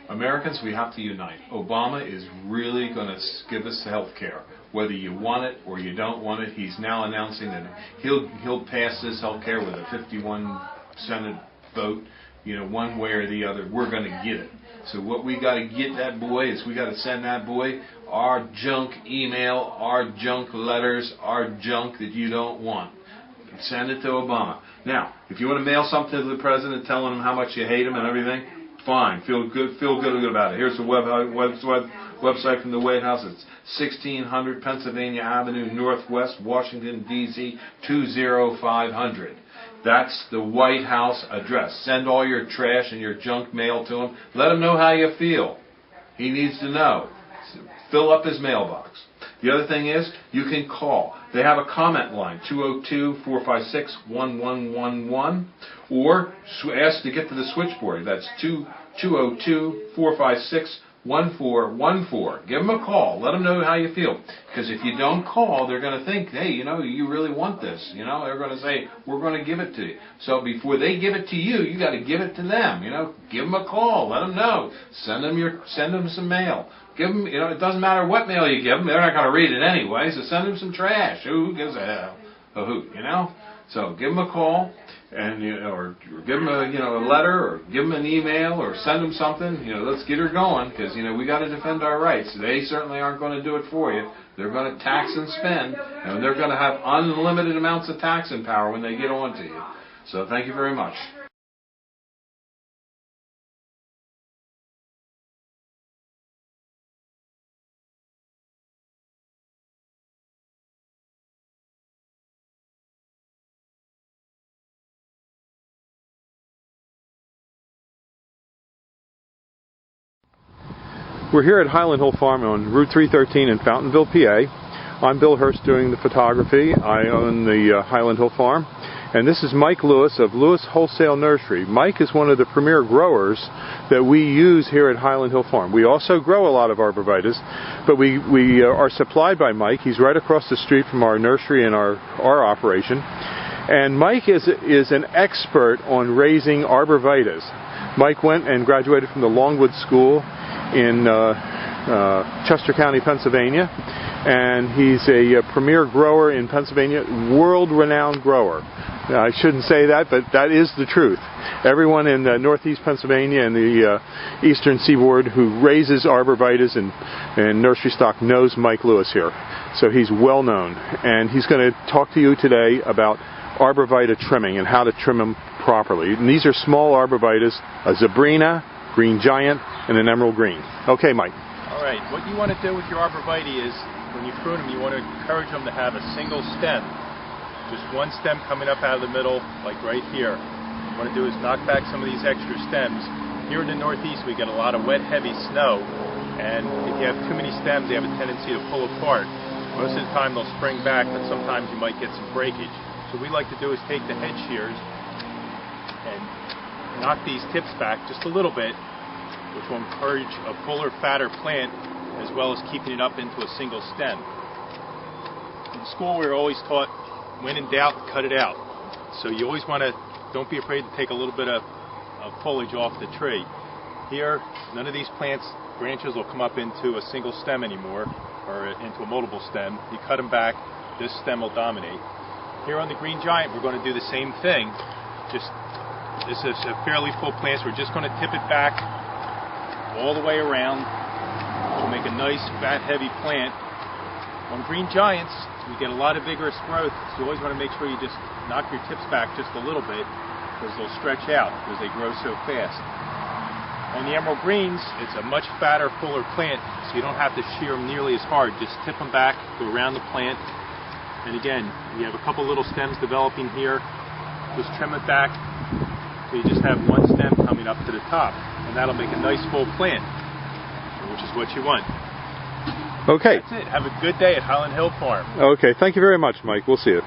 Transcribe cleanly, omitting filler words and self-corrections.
Americans, we have to unite. Obama is really going to give us health care. Whether you want it or you don't want it, he's now announcing that he'll pass this health care with a 51 Senate vote, one way or the other. We're going to get it. So what we got to get that boy is we got to send that boy our junk email, our junk letters, our junk that you don't want. Send it to Obama. Now, if you want to mail something to the president telling him how much you hate him and everything, fine. Feel good about it. Here's the website from the White House. It's 1600 Pennsylvania Avenue Northwest, Washington, D.C. 20500. That's the White House address. Send all your trash and your junk mail to him. Let him know how you feel. He needs to know. Fill up his mailbox. The other thing is, you can call. They have a comment line, 202-456-1111, or ask to get to the switchboard. That's 202-456-1414. Give them a call. Let them know how you feel. Because if you don't call, they're going to think, hey, you really want this. They're going to say, we're going to give it to you. So before they give it to you, you got to give it to them. Give them a call. Let them know. Send them some mail. Give them, it doesn't matter what mail you give them. They're not going to read it anyway. So send them some trash. Who gives a hoot, So give them a call, and or give them a letter, or give them an email, or send them something. Let's get her going, because we got to defend our rights. They certainly aren't going to do it for you. They're going to tax and spend, and they're going to have unlimited amounts of taxing power when they get on to you. So thank you very much. We're here at Highland Hill Farm on Route 313 in Fountainville, PA. I'm Bill Hurst doing the photography. I own the Highland Hill Farm. And this is Mike Lewis of Lewis Wholesale Nursery. Mike is one of the premier growers that we use here at Highland Hill Farm. We also grow a lot of arborvitaes, but we are supplied by Mike. He's right across the street from our nursery and our operation. And Mike is an expert on raising arborvitaes. Mike went and graduated from the Longwood School in Chester County, Pennsylvania, and he's a premier grower in Pennsylvania, world-renowned grower. Now, I shouldn't say that, but that is the truth. Everyone in northeast Pennsylvania and the eastern seaboard who raises arborvitaes and nursery stock knows Mike Lewis here. So he's well known, and he's going to talk to you today about arborvitae trimming and how to trim them properly. And these are small arborvitaes, a Zebrina, green giant, and an emerald green. Okay, Mike. All right, what you want to do with your arborvitae is, when you prune them, you want to encourage them to have a single stem. Just one stem coming up out of the middle, like right here. What you want to do is knock back some of these extra stems. Here in the Northeast, we get a lot of wet, heavy snow, and if you have too many stems, they have a tendency to pull apart. Most of the time, they'll spring back, but sometimes you might get some breakage. So what we like to do is take the head shears and knock these tips back just a little bit, which will encourage a fuller, fatter plant, as well as keeping it up into a single stem. In school, we were always taught, when in doubt, cut it out. So you always want to, don't be afraid to take a little bit of foliage off the tree. Here, none of these plants, branches will come up into a single stem anymore, or into a multiple stem. You cut them back, this stem will dominate. Here on the green giant, we're going to do the same thing. This is a fairly full plant, so we're just going to tip it back all the way around, which will make a nice, fat, heavy plant. On green giants, we get a lot of vigorous growth, so you always want to make sure you just knock your tips back just a little bit, because they'll stretch out, because they grow so fast. On the emerald greens, it's a much fatter, fuller plant, so you don't have to shear them nearly as hard. Just tip them back, go around the plant, and again, we have a couple little stems developing here. Just trim it back, so you just have one stem coming up to the top, and that'll make a nice full plant, which is what you want. Okay. That's it. Have a good day at Highland Hill Farm. Okay, thank you very much, Mike. We'll see you.